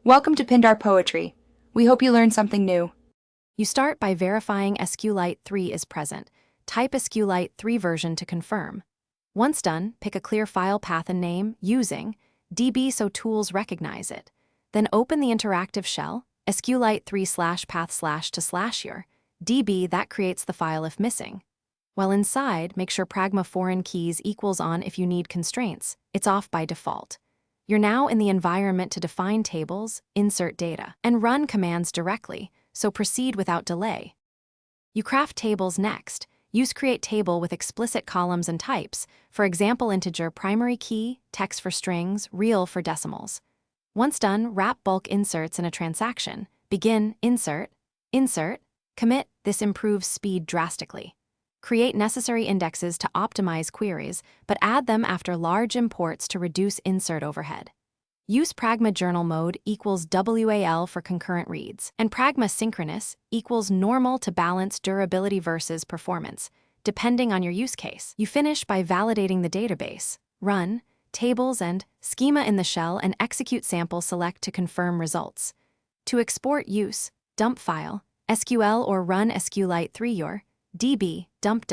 Welcome to Pindar Poetry. We hope you learned something new. You start by verifying Sqlite 3 is present. Type Sqlite 3 version to confirm. Once done, pick a clear file path and name using db so tools recognize it. Then open the interactive shell, Sqlite 3/path/to/your db that creates the file if missing. While inside, make sure pragma foreign keys equals on if you need constraints. It's off by default. You're now in the environment to define tables, insert data, and run commands directly, so proceed without delay. You craft tables next. Use create table with explicit columns and types, for example integer primary key, text for strings, real for decimals. Once done, wrap bulk inserts in a transaction. Begin, insert, commit. This improves speed drastically. Create necessary indexes to optimize queries, but add them after large imports to reduce insert overhead. Use pragma journal mode equals WAL for concurrent reads, and pragma synchronous equals normal to balance durability versus performance, depending on your use case. You finish by validating the database. Run, tables and schema in the shell and execute sample select to confirm results. To export use, dump file, SQL or run Sqlite 3 your db dump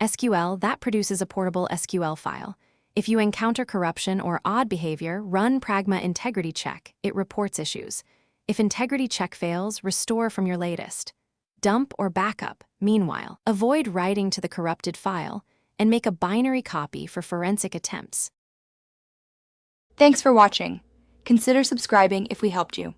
SQL that produces a portable SQL file. If you encounter corruption or odd behavior, run pragma integrity check. It reports issues. If integrity check fails, restore from your latest. Dump or backup. Meanwhile, avoid writing to the corrupted file and make a binary copy for forensic attempts. Thanks for watching. Consider subscribing if we helped you.